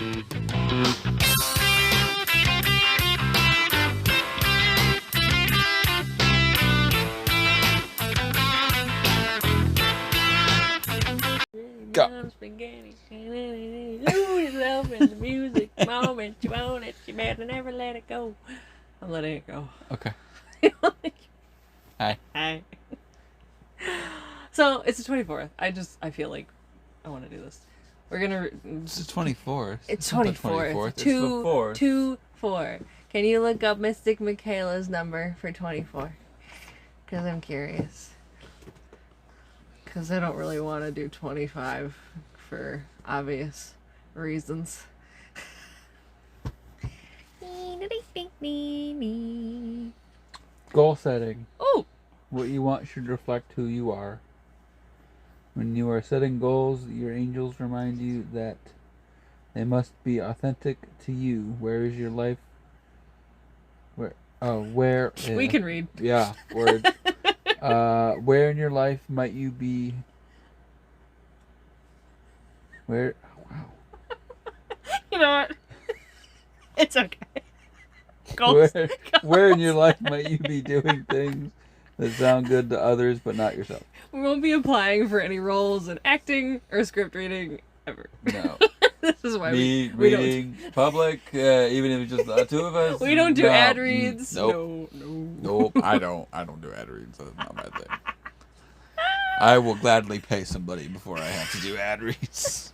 Go. Lose yourself in the music. Moment you own it, you better never let it go. I'm letting it go. Okay. Hi. Hi. So it's the 24th. I feel like I want to do this. We're gonna. It's the 24th. It's not the 24th. It's the 4th. 2-4. Can you look up Mystic Michaela's number for 24? Because I'm curious. Because I don't really want to do 25 for obvious reasons. Goal setting. Oh! What you want should reflect who you are. When you are setting goals, your angels remind you that they must be authentic to you. Where is your life? Where? Yeah. We can read. Yeah, word. Where in your life might you be? Where? Wow. You know what? It's okay. Goals. Where in your life might you be doing things that sound good to others but not yourself? We won't be applying for any roles in acting or script reading ever. No. This is why Me we reading public, even if it's just the two of us. We don't do no. ad reads. Nope. No. Nope. I don't do ad reads. That's not my thing. I will gladly pay somebody before I have to do ad reads.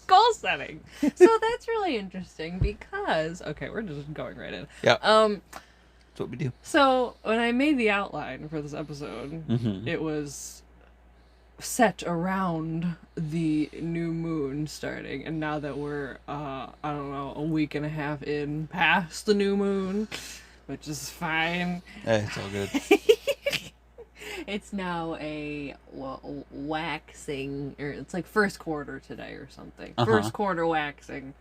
Goal setting. So that's really interesting because we're just going right in. Yeah. That's what we do. So when I made the outline for this episode, it was set around the new moon starting, and now that we're I don't know, a week and a half in past the new moon, which is fine. Hey, it's all good. It's now a waxing, or it's like first quarter today or something. First quarter waxing.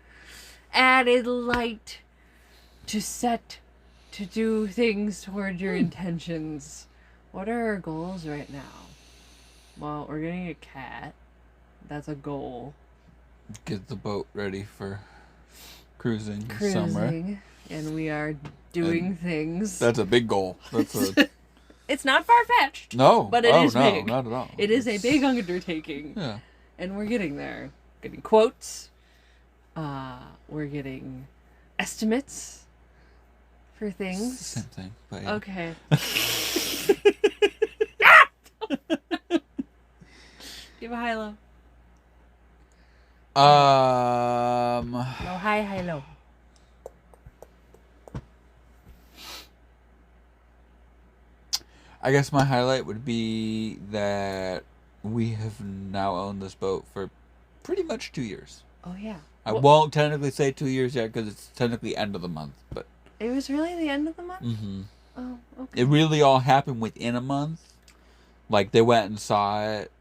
Added light to set to do things toward your intentions. What are our goals right now? Well, we're getting a cat. That's a goal. Get the boat ready for cruising summer. And we are doing things. That's a big goal. That's a... It's not far-fetched. No. But it is big. Not at all. It is a big undertaking. Yeah. And we're getting there. Getting quotes. We're getting estimates for things. It's the same thing. But yeah. Okay. Give a high-low. No, high-low. I guess my highlight would be that we have now owned this boat for pretty much 2 years. Oh, yeah. I won't technically say 2 years yet because it's technically end of the month, but... It was really the end of the month? Mm-hmm. Oh, okay. It really all happened within a month. Like, they went and saw it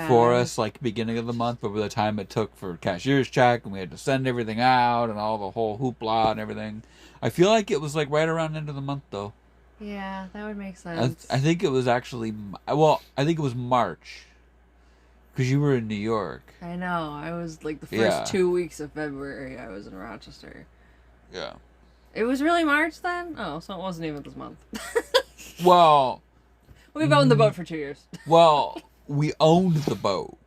for us, like, beginning of the month, but by the time it took for cashier's check, and we had to send everything out, and all the whole hoopla and everything. I feel like it was, like, right around end of the month, though. Yeah, that would make sense. I think it was actually... Well, I think it was March. Because you were in New York. I know. I was, like, the first 2 weeks of February, I was in Rochester. Yeah. It was really March then? Oh, so it wasn't even this month. Well... We've owned the boat for 2 years. Well, we owned the boat,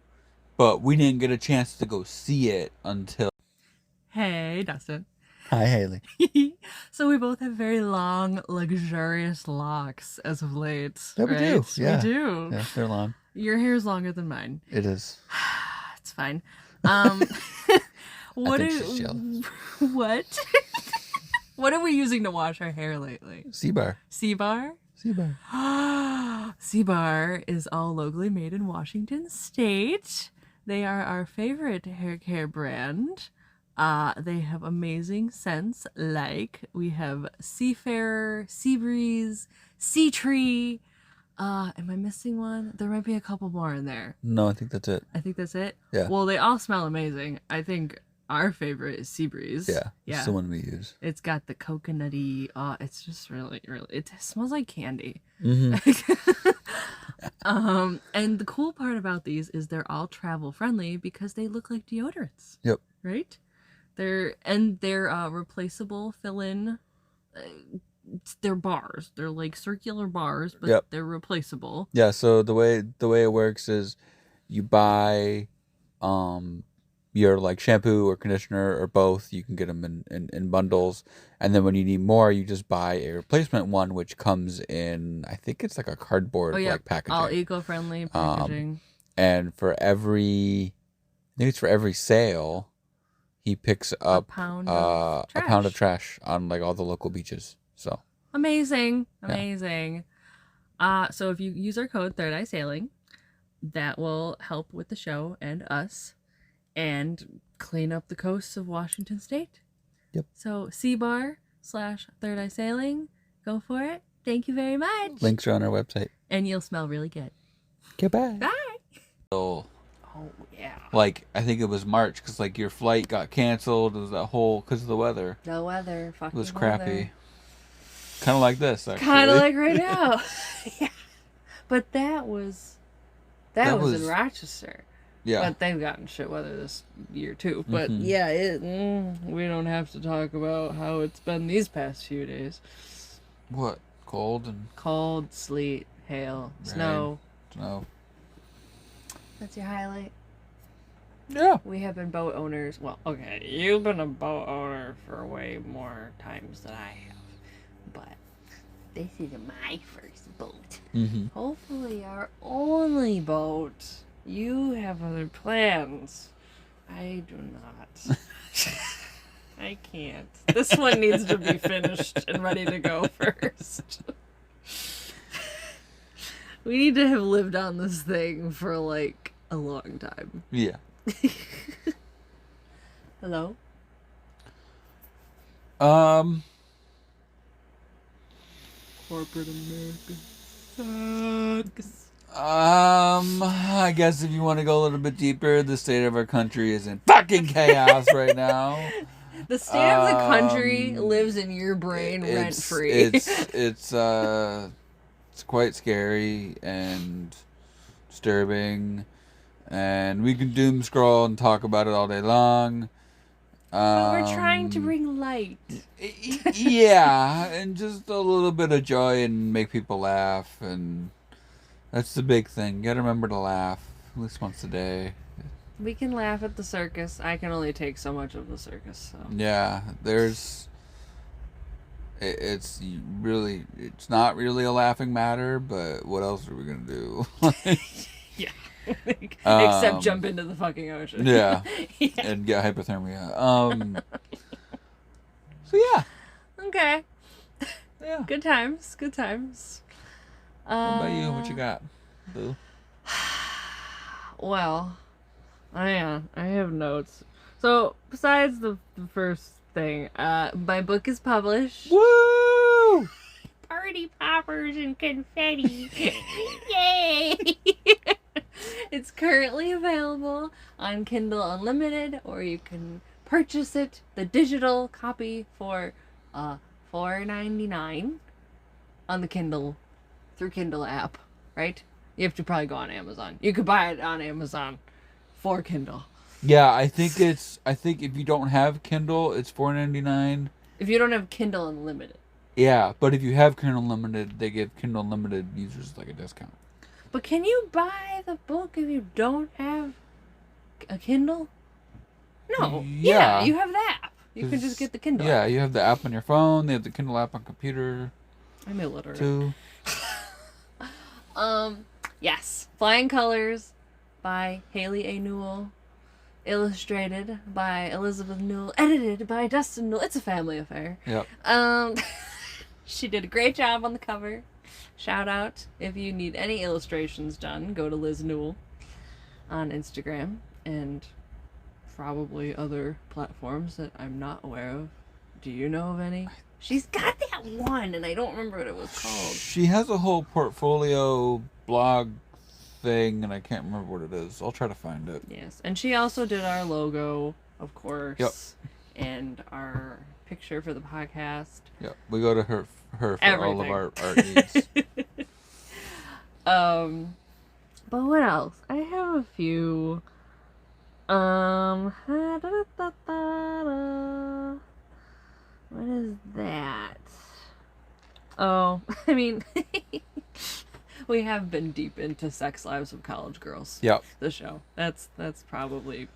but we didn't get a chance to go see it until... Hey, Dustin. Hi, Haley. So we both have very long, luxurious locks as of late. Yeah, right? we do. Yeah. We do. Yeah, they're long. Your hair is longer than mine. It is. It's fine. I think she's jealous. What? What are we using to wash our hair lately? Sea-Bar. Sea-Bar? Sea-Bar. Sea-Bar is all locally made in Washington State. They are our favorite hair care brand. They have amazing scents, like we have Seafarer, Seabreeze, Sea Tree. Am I missing one? There might be a couple more in there. No, I think that's it. I think that's it? Yeah. Well, they all smell amazing. I think our favorite is Seabreeze. Yeah. It's the one we use. It's got the coconutty. It's just really, really. It smells like candy. Mm-hmm. And the cool part about these is they're all travel friendly because they look like deodorants. Yep. Right. They're replaceable fill-in. They're bars. They're like circular bars, but they're replaceable. Yeah. So the way it works is, you buy, your like shampoo or conditioner or both. You can get them in bundles, and then when you need more, you just buy a replacement one, which comes in, I think it's like a cardboard like packaging. All eco-friendly packaging. And for every sale, he picks up a pound of trash on like all the local beaches. So amazing. So if you use our code Third Eye Sailing, that will help with the show and us, and clean up the coasts of Washington State. Yep. So CBar/Third Eye Sailing, go for it. Thank you very much. Links are on our website, and you'll smell really good. Goodbye. Bye. So, yeah. Like, I think it was March, because like your flight got canceled. It was that whole because of the weather. The weather, fucking. It was crappy. Kind of like this, actually. Kind of like right now. Yeah. But that was in Rochester. Yeah. But they've gotten shit weather this year too. But yeah, we don't have to talk about how it's been these past few days. What? Cold, sleet, hail, rain, snow. That's your highlight. Yeah. We have been boat owners. Well, okay, you've been a boat owner for way more times than I have. But this is my first boat. Mm-hmm. Hopefully our only boat. You have other plans. I do not. I can't. This one needs to be finished and ready to go first. We need to have lived on this thing for like a long time. Yeah. Hello? Corporate America sucks. I guess if you want to go a little bit deeper, the state of our country is in fucking chaos right now. The state of the country lives in your brain rent free. It's quite scary and disturbing, and we can doom scroll and talk about it all day long. But we're trying to bring light. Yeah, and just a little bit of joy and make people laugh, and that's the big thing. You gotta remember to laugh at least once a day. We can laugh at the circus. I can only take so much of the circus. So. Yeah, it's not really a laughing matter, but what else are we gonna do? Yeah. Except jump into the fucking ocean. Yeah. And get hypothermia. So yeah. Okay. Yeah. Good times. What about you? What you got, boo? Well, I have notes. So besides the first thing, my book is published. Woo! Party poppers and confetti. Yay! It's currently available on Kindle Unlimited, or you can purchase it, the digital copy, for $4.99 on the Kindle, through Kindle app, right? You have to probably go on Amazon. You could buy it on Amazon for Kindle. Yeah, I think if you don't have Kindle, it's $4.99. If you don't have Kindle Unlimited. Yeah, but if you have Kindle Unlimited, they give Kindle Unlimited users like a discount. But can you buy the book if you don't have a Kindle? No. Yeah, you have the app. You can just get the Kindle app. Yeah, you have the app on your phone. They have the Kindle app on computer. I'm illiterate. Too. Yes. Flying Colors by Haley A. Newell. Illustrated by Elizabeth Newell. Edited by Dustin Newell. It's a family affair. Yep. She did a great job on the cover. Shout out. If you need any illustrations done, go to Liz Newell on Instagram and probably other platforms that I'm not aware of. Do you know of any? She's got that one, and I don't remember what it was called. She has a whole portfolio blog thing, and I can't remember what it is. I'll try to find it. Yes, and she also did our logo of course. Yep. And our picture for the podcast. Yep. We go to her for everything. All of our art needs. But what else? I have a few. What is that? Oh, I mean, we have been deep into Sex Lives of College Girls. Yep. The show. That's probably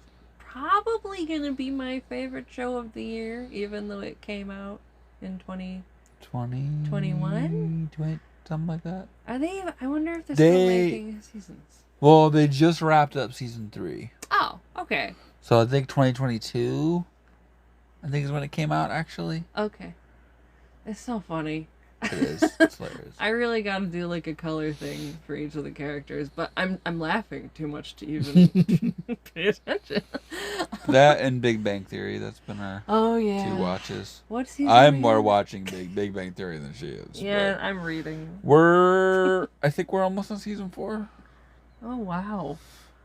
gonna be my favorite show of the year, even though it came out in 2021, something like that. Are they? I wonder if they're still making seasons. Well, they just wrapped up season 3. Oh, okay. So I think 2022. I think is when it came out. Actually. Okay. It's so funny. It is. It's hilarious. I really got to do like a color thing for each of the characters, but I'm laughing too much to even pay attention. That and Big Bang Theory. That's been our 2 watches. What season? I'm more watching Big Bang Theory than she is. Yeah, I'm reading. I think we're almost on season 4. Oh wow.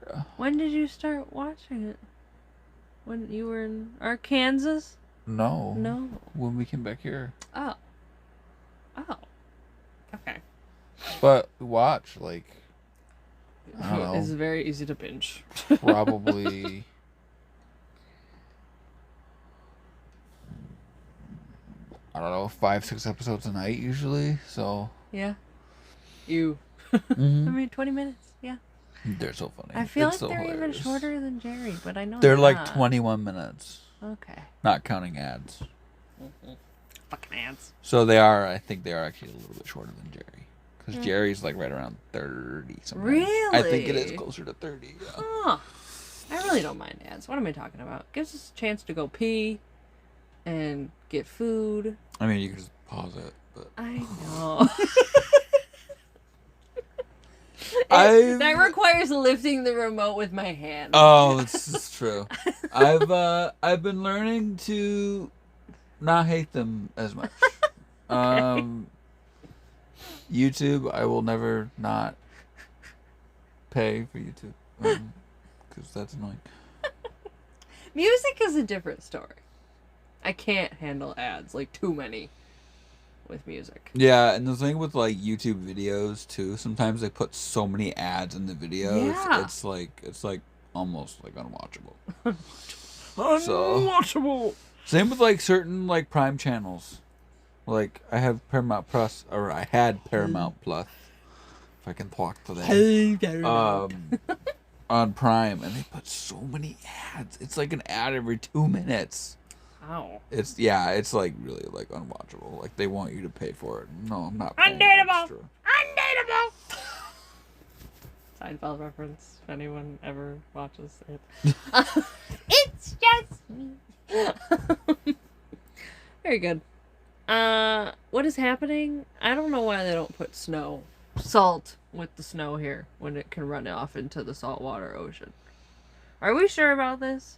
Yeah. When did you start watching it? When you were in Arkansas? No. When we came back here. Oh. Okay. But we watch, like, I don't know. It's very easy to binge. Probably. I don't know, 5-6 episodes a night usually, so. Yeah. You. Mm-hmm. I mean, 20 minutes, yeah. They're so funny. I feel like so they're hilarious. even shorter than Jerry, but I know they're not. like 21 minutes. Okay. Not counting ads. Mm-hmm. Fucking ads. So I think they are actually a little bit shorter than Jerry. Because Jerry's like right around 30 something. Really? I think it is closer to 30. Yeah. Huh. I really don't mind ads. What am I talking about? Gives us a chance to go pee and get food. I mean, you can just pause it, but. I know. That requires lifting the remote with my hand. Oh, this is true. I've been learning to not hate them as much. Okay. YouTube, I will never not pay for YouTube because that's annoying. Music is a different story. I can't handle ads, like too many with music. Yeah, and the thing with like YouTube videos too, sometimes they put so many ads in the videos. Yeah. It's like almost like unwatchable. Unwatchable. Same with like certain like Prime channels. Like I have Paramount Plus, or I had Paramount Plus. If I can talk today. On Prime, and they put so many ads. It's like an ad every 2 minutes. Wow. It's like really like unwatchable. Like they want you to pay for it. No, I'm not paying extra. Undateable. Seinfeld reference. If anyone ever watches it, it's just me. Very good. What is happening? I don't know why they don't put salt with the snow here when it can run off into the saltwater ocean. Are we sure about this?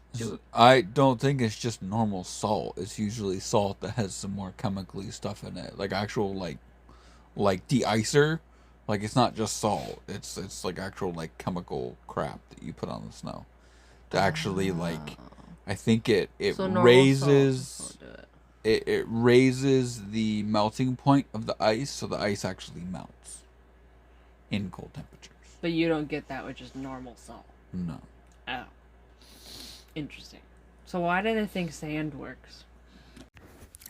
I don't think it's just normal salt. It's usually salt that has some more chemically stuff in it, like actual like de-icer. Like it's not just salt. It's like actual like chemical crap that you put on the snow. To actually like, I think it raises it raises the melting point of the ice, so the ice actually melts in cold temperatures. But you don't get that with just normal salt. No. Oh. Interesting. So why do they think sand works?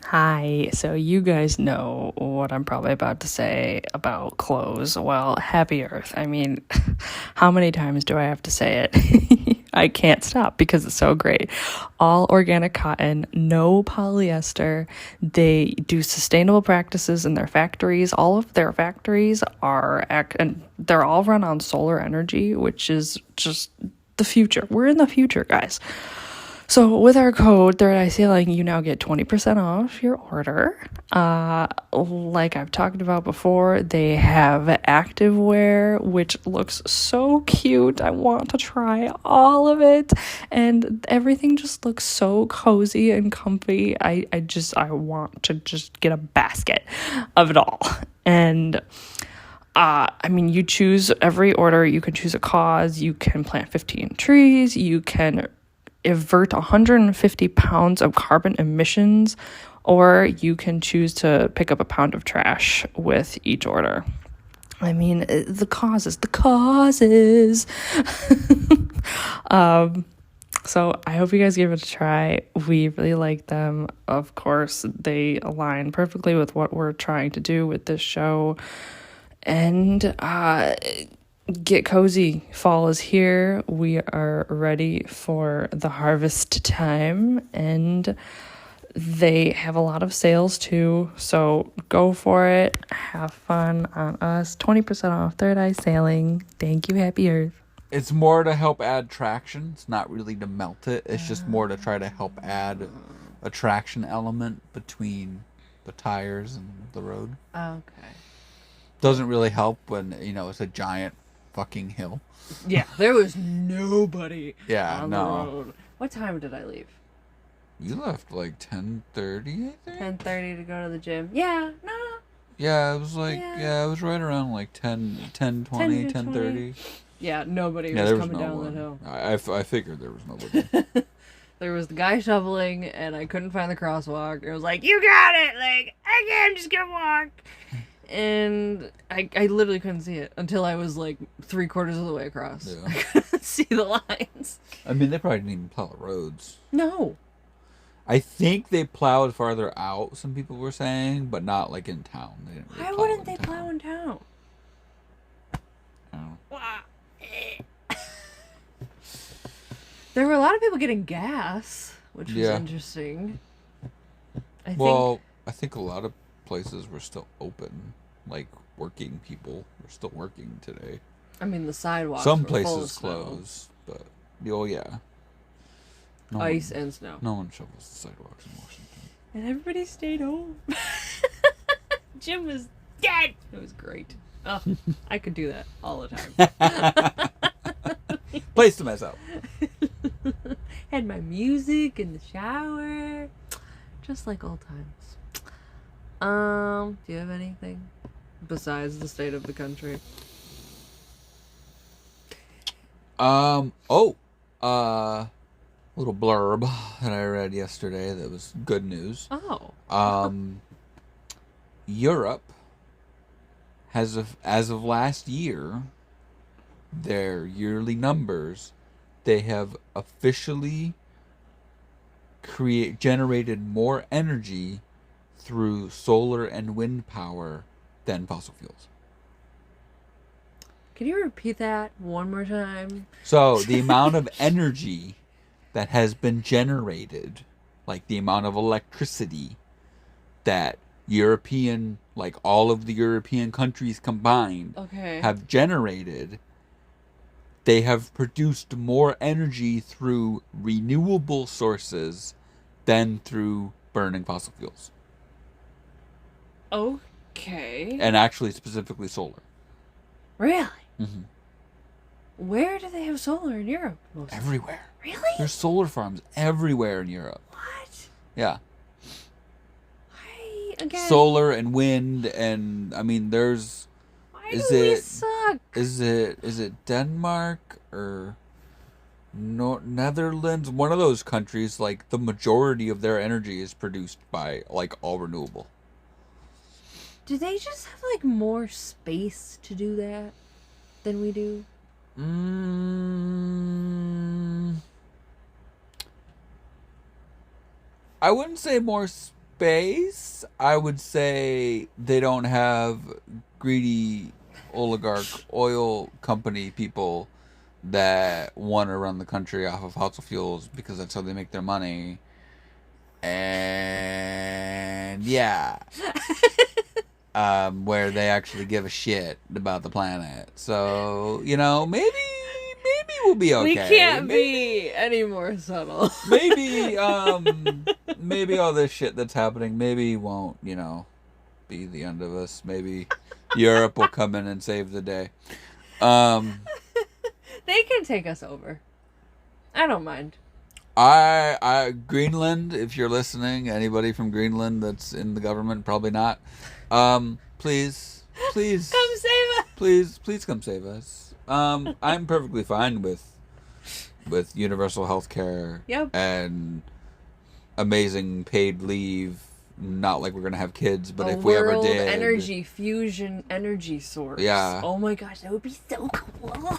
Hi, so you guys know what I'm probably about to say about clothes. Well, Happy Earth. I mean, how many times do I have to say it? I can't stop because it's so great. All organic cotton, no polyester. They do sustainable practices in their factories. All of their factories and they're all run on solar energy, which is just the future. We're in the future, guys. So with our code, Third Eye Sailing, you now get 20% off your order. Like I've talked about before, they have activewear, which looks so cute. I want to try all of it. And everything just looks so cozy and comfy. I want to just get a basket of it all. And I mean, you choose every order. You can choose a cause. You can plant 15 trees. You can avert 150 pounds of carbon emissions, or you can choose to pick up a pound of trash with each order. I mean, the causes. So I hope you guys give it a try. We really like them. Of course, they align perfectly with what we're trying to do with this show. And get cozy. Fall is here. We are ready for the harvest time, and they have a lot of sales too, so go for it. Have fun on us. 20% off Third Eye Sailing. Thank you, Happy Earth. It's more to help add traction. It's not really to melt it. It's just more to try to help add a traction element between the tires and the road. Okay. Doesn't really help when, it's a giant fucking hill. Yeah, there was nobody on the road. What time did I leave? You left like 10:30, I think? 10:30 to go to the gym. Yeah, no. Yeah, it was like, it was right around like 10:20, 10:30. Yeah, nobody was coming down that hill. I figured there was nobody. There was the guy shoveling, and I couldn't find the crosswalk. It was like, you got it! Like, I'm just gonna walk. And I literally couldn't see it until I was like 3/4 of the way across. Yeah. I couldn't see the lines. I mean, they probably didn't even plow the roads. No. I think they plowed farther out, some people were saying, but not like in town. They didn't really Why wouldn't they plow in town? There were a lot of people getting gas, which was interesting. I think a lot of places were still open. Like, working people were still working today. I mean, the sidewalks some were places full of closed, but ice and snow. No one shovels the sidewalks in Washington. And everybody stayed home. Jim was dead. It was great. Oh, I could do that all the time. Place to myself. Had my music in the shower. Just like old times. Do you have anything besides the state of the country? Little blurb that I read yesterday that was good news. Oh. Europe has, as of last year, their yearly numbers, they have officially generated more energy through solar and wind power than fossil fuels. Can you repeat that one more time? So the amount of energy that has been generated, like the amount of electricity that all of the European countries combined have generated, they have produced more energy through renewable sources than through burning fossil fuels. Okay. And actually specifically solar. Really? Mm-hmm. Where do they have solar in Europe? Everywhere. Really? There's solar farms everywhere in Europe. What? Yeah. Why again? Solar and wind, and I mean, there's. Why do we suck? Is it Denmark or Netherlands? One of those countries, like the majority of their energy is produced by like all renewable. Do they just have like more space to do that than we do? I wouldn't say more space. I would say they don't have greedy oligarch oil company people that want to run the country off of fossil fuels because that's how they make their money. And where they actually give a shit about the planet. So, maybe we'll be okay. We can't be any more subtle. Maybe all this shit that's happening maybe won't, be the end of us. Maybe Europe will come in and save the day. They can take us over. I don't mind. Greenland, if you're listening, anybody from Greenland that's in the government, probably not. Please come save us. Please come save us. I'm perfectly fine with with universal health care. Yep. And amazing paid leave. Not like we're gonna have kids, but a if we ever world did, energy fusion energy source. Yeah. Oh my gosh, that would be so cool.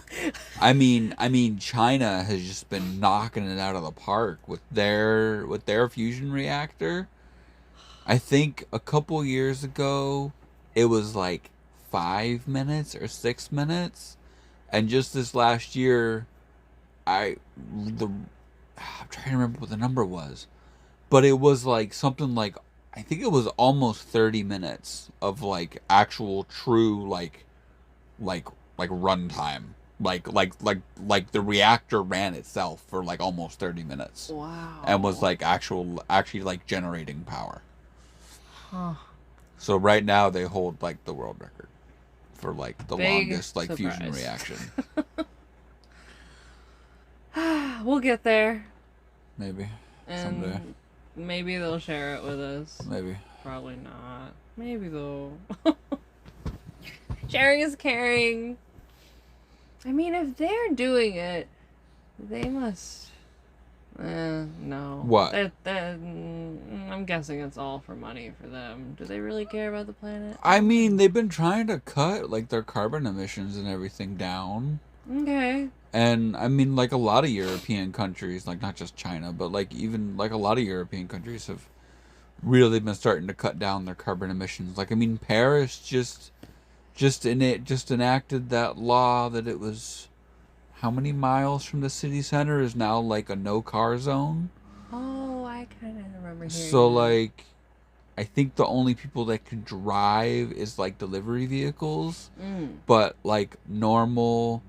I mean, China has just been knocking it out of the park with their fusion reactor. I think a couple years ago, it was like 5 minutes or 6 minutes, and just this last year, I'm trying to remember what the number was, but it was like something like, I think it was almost 30 minutes of like actual true like runtime. Like the reactor ran itself for like almost 30 minutes. Wow. And was like actually like generating power. Huh. So right now they hold like the world record for like the Big longest like surprise. fusion reaction. We'll get there. Maybe. And Someday. maybe they'll share it with us. Maybe. Probably not. Maybe though. Sharing is caring. I mean, if they're doing it, they must. No. What? I'm guessing it's all for money for them. Do they really care about the planet? I mean, they've been trying to cut like their carbon emissions and everything down. Okay. And I mean, like a lot of European countries, like not just China, but like even like a lot of European countries have really been starting to cut down their carbon emissions. Like, I mean, Paris just enacted that law that it was how many miles from the city center is now like a no car zone. Oh, I kind of remember hearing So that. like, I think the only people that can drive is like delivery vehicles, but like normal,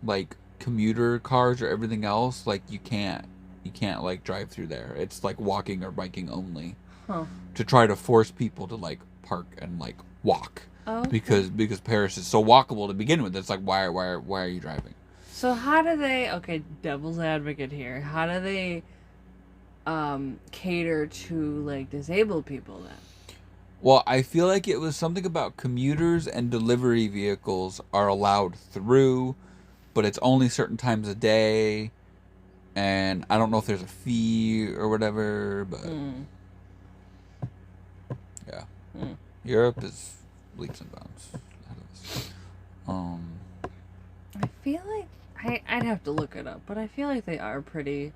like commuter cars or everything else, like you can't like drive through there. It's like walking or biking only. Huh. To try to force people to like park and like walk. Oh. Because Paris is so walkable to begin with. It's like why are you driving? So how do they? Okay, devil's advocate here. How do they cater to like disabled people then? Well, I feel like it was something about commuters and delivery vehicles are allowed through, but it's only certain times a day, and I don't know if there's a fee or whatever, but yeah. Europe is leaps and bounds ahead of us. I feel like I'd have to look it up, but I feel like they are pretty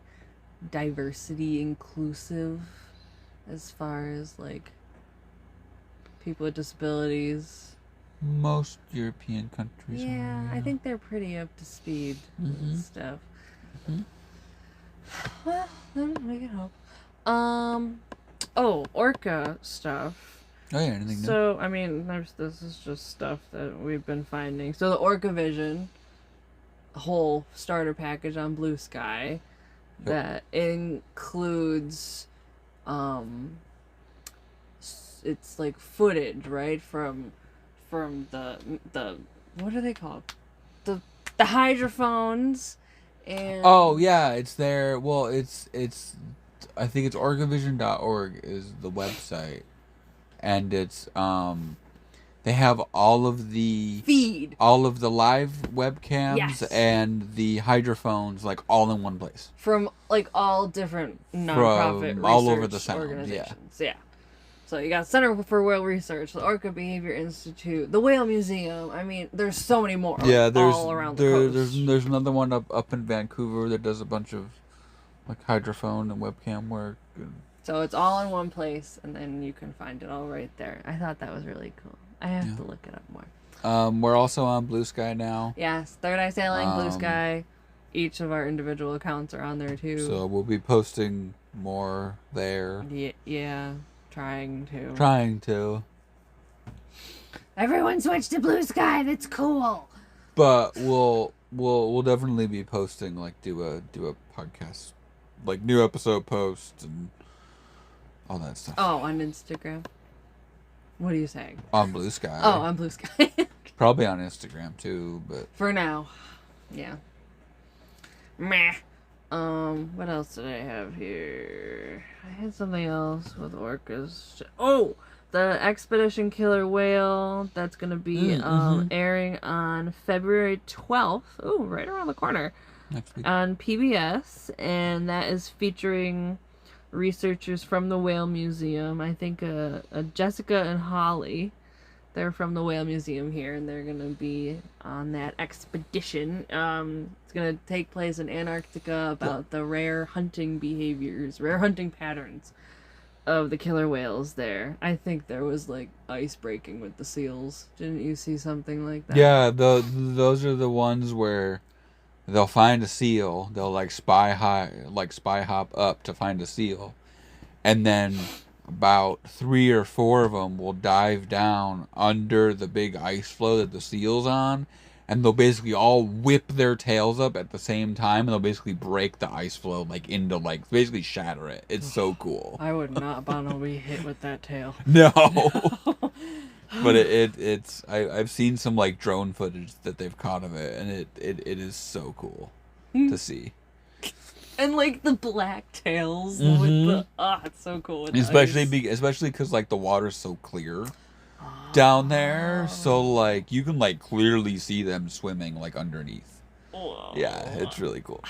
diversity inclusive as far as like people with disabilities. Most European countries. Yeah, I think they're pretty up to speed and stuff. Well, then we can hope. Orca stuff. Oh yeah, anything new? So, I mean, this is just stuff that we've been finding. So the Orca Vision whole starter package on Blue Sky that includes it's like footage, right, from the what are they called? The hydrophones and Oh yeah, it's there. Well, it's I think it's orcavision.org is the website, and it's they have all of the live webcams and the hydrophones like all in one place from like all different nonprofit from all over the research sound. organizations. Yeah. So you got Center for Whale Research, the Orca Behavior Institute, the Whale Museum. I mean, there's so many more. Yeah, there's all around the coast. there's another one up in Vancouver that does a bunch of like hydrophone and webcam work. So it's all in one place, and then you can find it all right there. I thought that was really cool. I have to look it up more. We're also on Blue Sky now. Yes, Third Eye Sailing, Blue Sky. Each of our individual accounts are on there too. So we'll be posting more there. Yeah, trying to. Everyone switch to Blue Sky. That's cool. But we'll definitely be posting like do a podcast, like new episode posts and all that stuff. Oh, on Instagram. What are you saying? On Blue Sky. Oh, on Blue Sky. Probably on Instagram too, but for now, yeah. Meh. What else did I have here? I had something else with orcas. Oh, the Expedition Killer Whale. That's gonna be airing on February 12th. Ooh, right around the corner. next week on PBS, and that is featuring researchers from the Whale Museum. I think Jessica and Holly. They're from the Whale Museum here, and they're gonna be on that expedition. It's gonna take place in Antarctica about the rare hunting patterns of the killer whales there. I think there was like ice breaking with the seals. Didn't you see something like that? Yeah, those are the ones where they'll find a seal. They'll like spy hop up to find a seal, and then about 3 or 4 of them will dive down under the big ice floe that the seal's on, and they'll basically all whip their tails up at the same time, and they'll basically break the ice floe like into like basically shatter it. It's so cool. I would not want to be hit with that tail. No. But I've seen some like drone footage that they've caught of it, and it is so cool to see. And like the black tails with the it's so cool. Especially because like the water's so clear down there, so like you can like clearly see them swimming like underneath. Whoa. Yeah, it's really cool.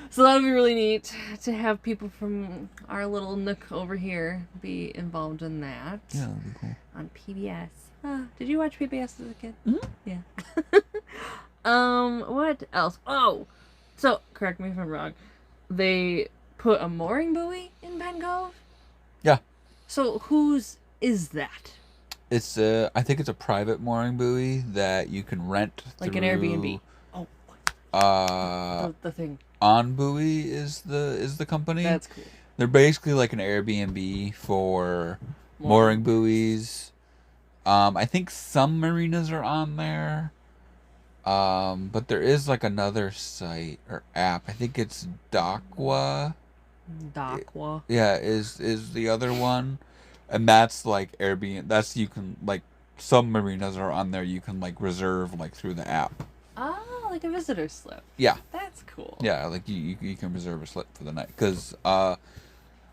So that'll be really neat to have people from our little nook over here be involved in that. Yeah, that'd be cool. On PBS. Did you watch PBS as a kid? Mm-hmm. Yeah. What else? Oh, so correct me if I'm wrong. They put a mooring buoy in Penn Cove? Yeah. So whose is that? It's I think it's a private mooring buoy that you can rent like through, an Airbnb. Oh. The thing. On Buoy is the company. That's cool. They're basically like an Airbnb for mooring buoys. I think some marinas are on there. But there is like another site or app. I think it's Docwa. Docwa. Yeah, is the other one. And that's like Airbnb. That's you can like some marinas are on there. You can like reserve like through the app. Oh, like a visitor slip. Yeah. That's cool. Yeah, like you can reserve a slip for the night because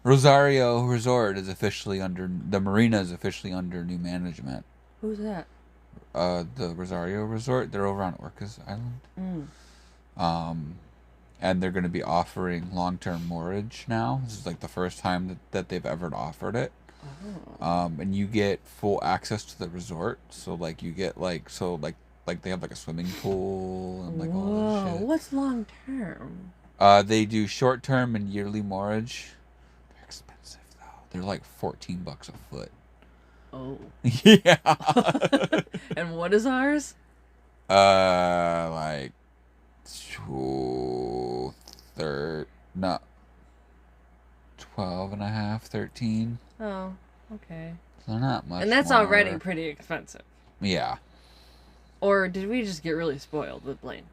Rosario Resort is officially under the marina is officially under new management. Who's that? The Rosario Resort. They're over on Orcas Island. And they're going to be offering long-term moorage now. This is like the first time that they've ever offered it. Oh. And you get full access to the resort. So like you get like they have like a swimming pool and like all this shit. What's long term? They do short term and yearly moorage. They're expensive though. They're like $14 a foot. Oh. Yeah. And what is ours? Like 12 and a half, 13. Oh, okay. So not much. And that's more. already pretty expensive. Yeah. Or did we just get really spoiled with Blaine?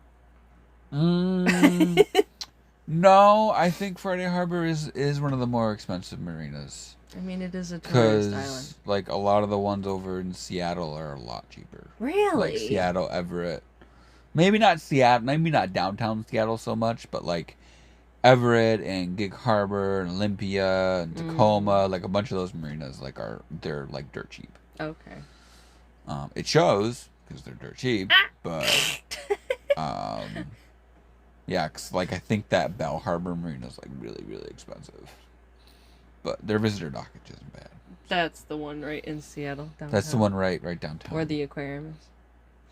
No, I think Friday Harbor is one of the more expensive marinas. I mean, it is a tourist island. Because, like, a lot of the ones over in Seattle are a lot cheaper. Really? Like, Seattle, Everett. Maybe not Seattle, maybe not downtown Seattle so much, but, like, Everett and Gig Harbor and Olympia and Tacoma, like, a bunch of those marinas, like, they're, like, dirt cheap. Okay. It shows, because they're dirt cheap, but, yeah, because, like, I think that Bell Harbor Marina is, like, really, really expensive. But their visitor dockage isn't bad. That's the one right in Seattle, downtown. That's the one right downtown. Where the aquarium is.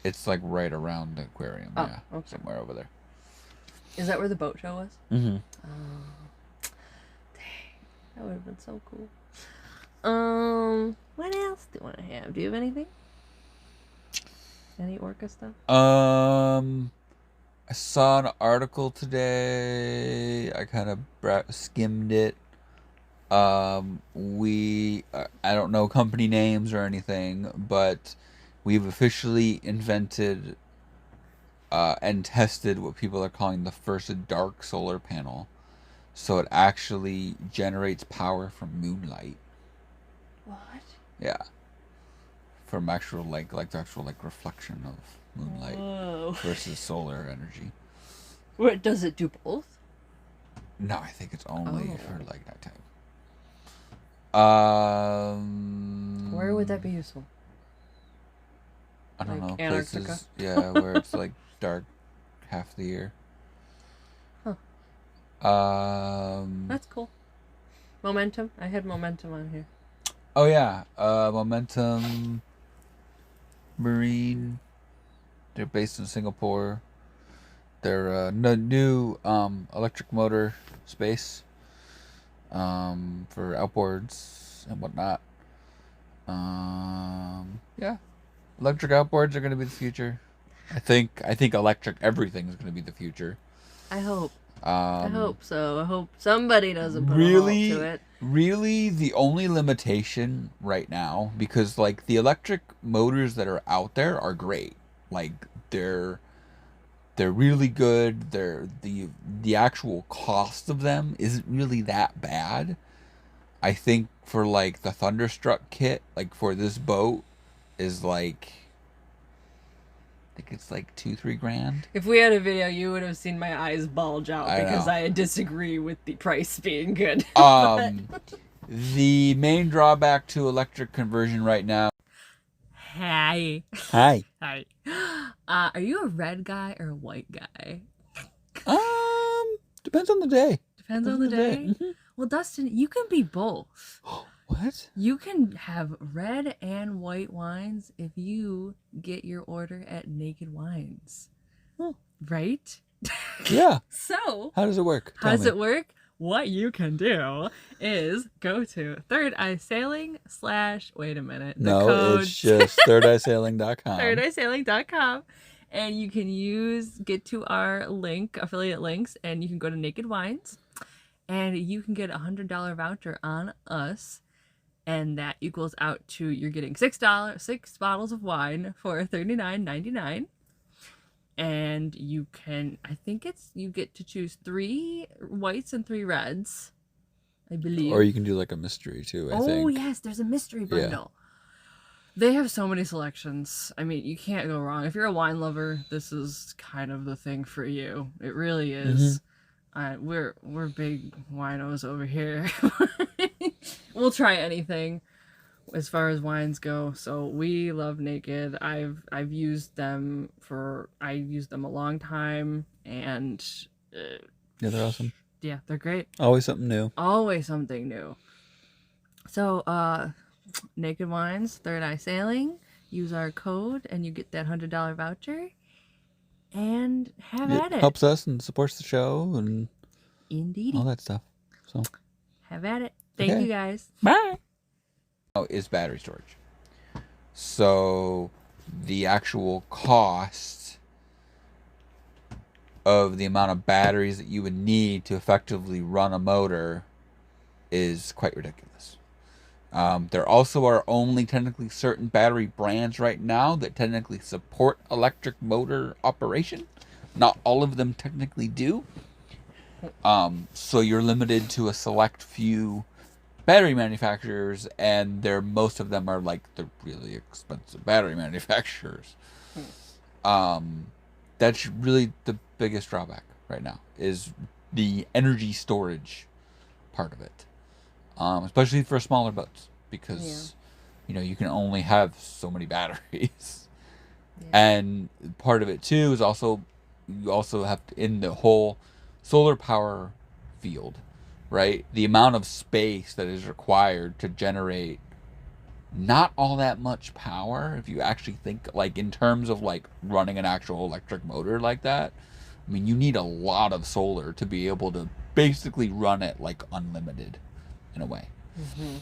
It's, like, right around the aquarium, oh, yeah. Okay. Somewhere over there. Is that where the boat show was? Mm-hmm. Oh. Dang. That would have been so cool. What else do I have? Do you have anything? Any Orca stuff? I saw an article today. I kind of skimmed it. I don't know company names or anything, but we've officially invented and tested what people are calling the first dark solar panel. So it actually generates power from moonlight. What? Yeah. From actual the actual reflection of moonlight versus solar energy. What, does it do both? No, I think it's only for nighttime. Where would that be useful? I don't know. Antarctica? Places, yeah, where it's like dark, half the year. Huh. That's cool. Momentum. I had Momentum on here. Oh yeah, Momentum Marine. They're based in Singapore. They're a new electric motor space for outboards and whatnot. Yeah, electric outboards are going to be the future. I think electric everything is going to be the future. I hope. I hope so. I hope somebody doesn't put a halt to it. Really, the only limitation right now, because like the electric motors that are out there are great. Like they're really good. They're the actual cost of them isn't really that bad. I think for like the Thunderstruck kit, like for this boat, is like I think it's like $2-3 grand. If we had a video, you would have seen my eyes bulge out because I disagree with the price being good. The main drawback to electric conversion right now. Hi. Hi. Hi. Are you a red guy or a white guy? Depends on the day. Depends on the day? Mm-hmm. Well, Dustin, you can be both. What? You can have red and white wines if you get your order at Naked Wines. Oh. Right? Yeah. So, how does it work? How does it work? What you can do is go to Third Eye Sailing / wait a minute. It's just thirdeyesailing.com. thirdeyesailing.com. And you can get to our link, affiliate links, and you can go to Naked Wines. And you can get a $100 voucher on us. And that equals out to, you're getting six bottles of wine for $39.99. And you can, you get to choose 3 whites and 3 reds, I believe. Or you can do like a mystery too, I think. Oh, yes, there's a mystery bundle. Yeah. They have so many selections. I mean, you can't go wrong. If you're a wine lover, this is kind of the thing for you. It really is. Mm-hmm. We're big winos over here. We'll try anything as far as wines go. So we love Naked. I've used them a long time, and yeah, they're awesome. Yeah, they're great. Always something new. Always something new. So Naked Wines, Third Eye Sailing. Use our code and you get that $100 voucher. And have at it. Helps us and supports the show and indeed all that stuff. So have at it. Thank you guys. Bye. Is battery storage. So the actual cost of the amount of batteries that you would need to effectively run a motor is quite ridiculous. There also are only technically certain battery brands right now that technically support electric motor operation. Not all of them technically do. So you're limited to a select few battery manufacturers, and most of them are like the really expensive battery manufacturers. That's really the biggest drawback right now is the energy storage part of it. Especially for smaller boats, because you can only have so many batteries. And part of it too is you also have to, in the whole solar power field, right? The amount of space that is required to generate not all that much power, if you actually think like in terms of like running an actual electric motor like that. I mean, you need a lot of solar to be able to basically run it like unlimited in a way. Mm-hmm.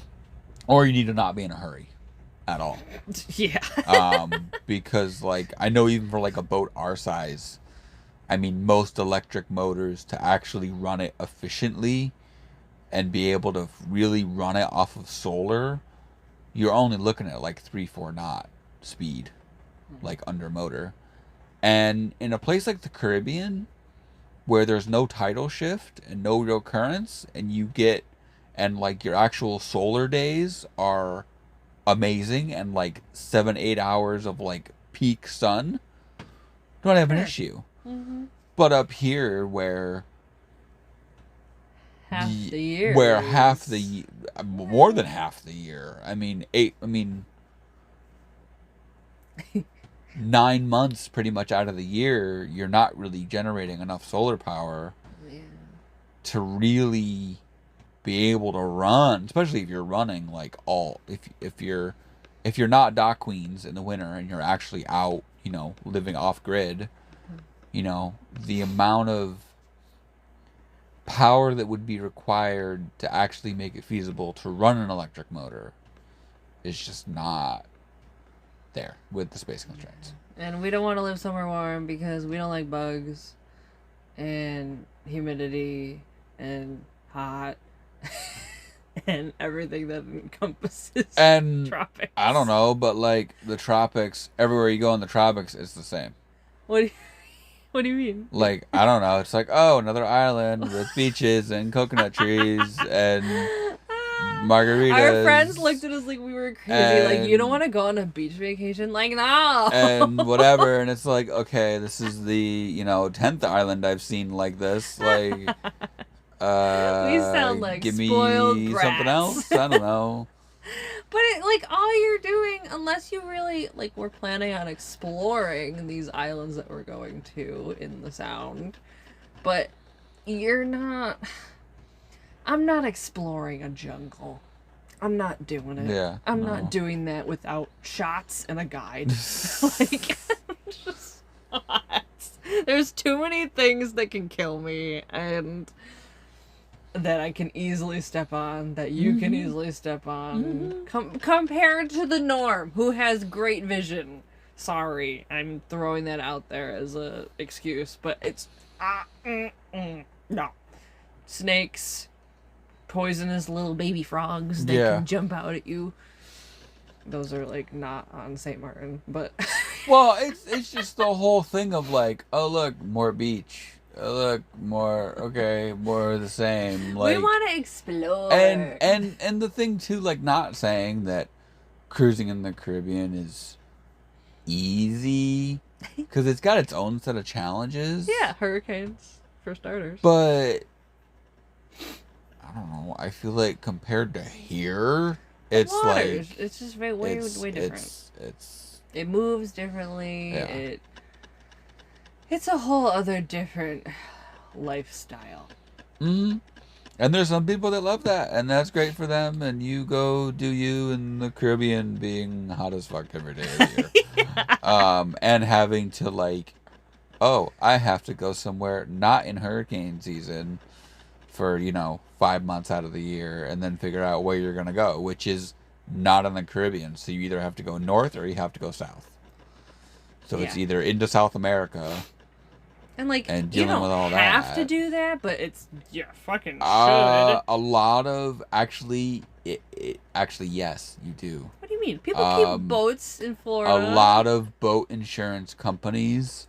Or you need to not be in a hurry at all. Yeah. Because like I know even for like a boat our size, I mean, most electric motors to actually run it efficiently and be able to really run it off of solar, you're only looking at like 3-4 knot speed, like under motor. And in a place like the Caribbean, where there's no tidal shift and no real currents, and like your actual solar days are amazing and like 7-8 hours of like peak sun, don't have an issue. Mm-hmm. But up here where more than half the year, 9 months pretty much out of the year, you're not really generating enough solar power to really be able to run, especially if you're running like if you're not Doc Queens in the winter and you're actually out, living off grid, the amount of power that would be required to actually make it feasible to run an electric motor is just not there with the space constraints. And we don't want to live somewhere warm because we don't like bugs and humidity and hot and everything that encompasses and tropics. I don't know, but like the tropics, everywhere you go in the tropics, it's the same. What do you mean? Like, I don't know. It's like, oh, another island with beaches and coconut trees and margaritas. Our friends looked at us like we were crazy. Like, you don't want to go on a beach vacation? Like, no. And whatever. And it's like, okay, this is the, 10th island I've seen like this. Like, we sound like give spoiled me brats. something else. I don't know. But all you're doing, unless you really we're planning on exploring these islands that we're going to in the Sound, but you're not. I'm not exploring a jungle. I'm not doing it. Yeah, I'm not doing that without shots and a guide. Just not. There's too many things that can kill me and that I can easily step on, that you can easily step on, compared to the norm, who has great vision. Sorry, I'm throwing that out there as a excuse, but it's no. Snakes, poisonous little baby frogs that can jump out at you. Those are not on St. Martin, but well, it's just the whole thing of like, oh look, more beach. Look, more of the same. Like, we want to explore. And the thing too, not saying that cruising in the Caribbean is easy, because it's got its own set of challenges. Yeah, hurricanes for starters. But I don't know. I feel like compared to here, it's it's just way different. It moves differently. Yeah. It's a whole other different lifestyle. Mm-hmm. And there's some people that love that, and that's great for them. And you go do you in the Caribbean, being hot as fuck every day of the year, and having to I have to go somewhere not in hurricane season for 5 months out of the year, and then figure out where you're gonna go, which is not in the Caribbean. So you either have to go north or you have to go south. So it's either into South America. And dealing you don't with all have to do that, but you fucking should. A lot of actually, yes, you do. What do you mean? People keep boats in Florida. A lot of boat insurance companies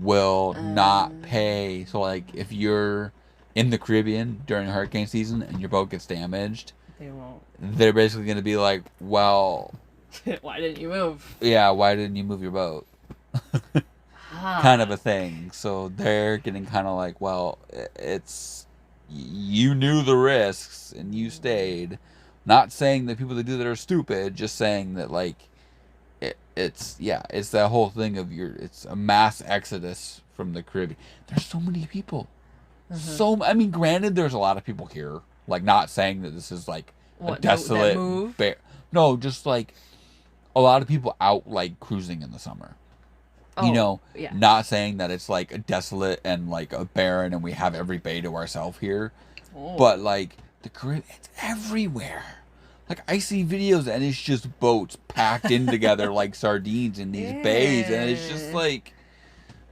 will not pay. So if you're in the Caribbean during hurricane season and your boat gets damaged, they won't. They're basically going to be like, well, why didn't you move? Yeah, why didn't you move your boat? Kind of a thing. So they're getting kind of like, well, it's you knew the risks and you stayed. Not saying that people that do that are stupid, just saying that it's that whole thing of it's a mass exodus from the Caribbean. There's so many people. Granted, there's a lot of people here. Not saying that this is a desolate move? No, just a lot of people out cruising in the summer. Not saying that it's a desolate and a barren and we have every bay to ourselves here. But the Caribbean, it's everywhere. I see videos and it's just boats packed in together like sardines in these bays, and it's just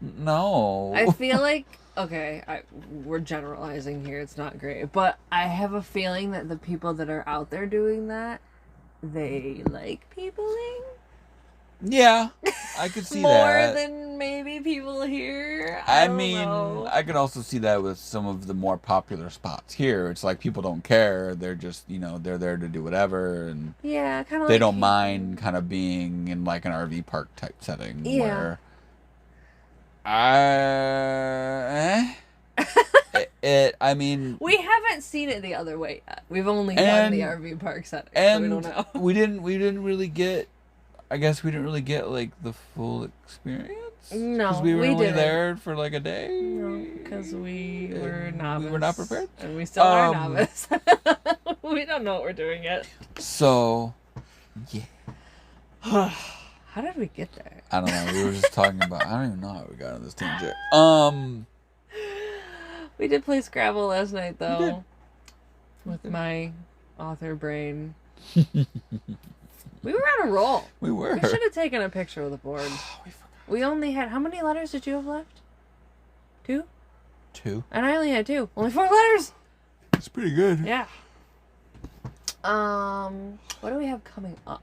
no. I feel we're generalizing here. It's not great, but I have a feeling that the people that are out there doing that, they like peopling. Yeah, I could see more that. More than maybe people here. I mean, I could also see that with some of the more popular spots here. It's people don't care. They're just, they're there to do whatever. And yeah, kind of they don't mind kind of being in an RV park type setting. Yeah. Where, I mean, we haven't seen it the other way yet. We've only done the RV park setting, so we don't know. we didn't really get I guess we didn't really get like the full experience. No, because we were only didn't. there for like a day. No, because we were novice. We were not prepared, and we still are novice. We don't know what we're doing yet. So, yeah. How did we get there? I don't know. We were just talking about. I don't even know how we got on this tangent. We did play Scrabble last night though. With my author brain. We were on a roll. We were. We should have taken a picture of the board. We only had, how many letters did you have left? 2? 2. And I only had 2. Only 4 letters. That's pretty good. Yeah. What do we have coming up?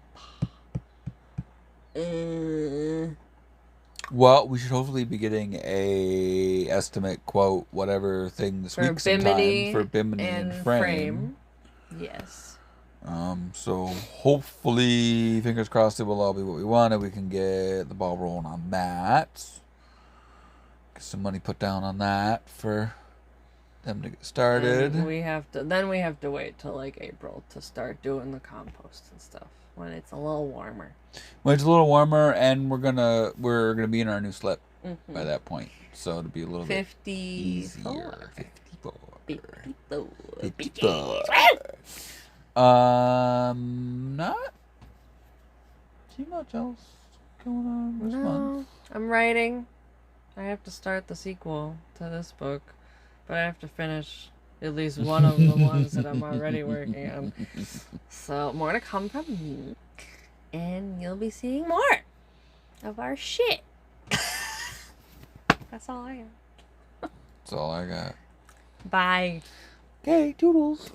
Well, we should hopefully be getting a estimate, quote, whatever thing this week sometime for Bimini and Frame. Yes. So hopefully, fingers crossed, it will all be what we want, and we can get the ball rolling on that. Get some money put down on that for them to get started. And we have to wait till like April to start doing the compost and stuff when it's a little warmer. When it's a little warmer, and we're gonna be in our new slip by that point, so it'll be a little bit easier. 54. Not too much else going on this month. I'm writing. I have to start the sequel to this book, but I have to finish at least one of the ones that I'm already working on. So more to come from me, and you'll be seeing more of our shit. That's all I got. That's all I got. Bye. Okay, toodles.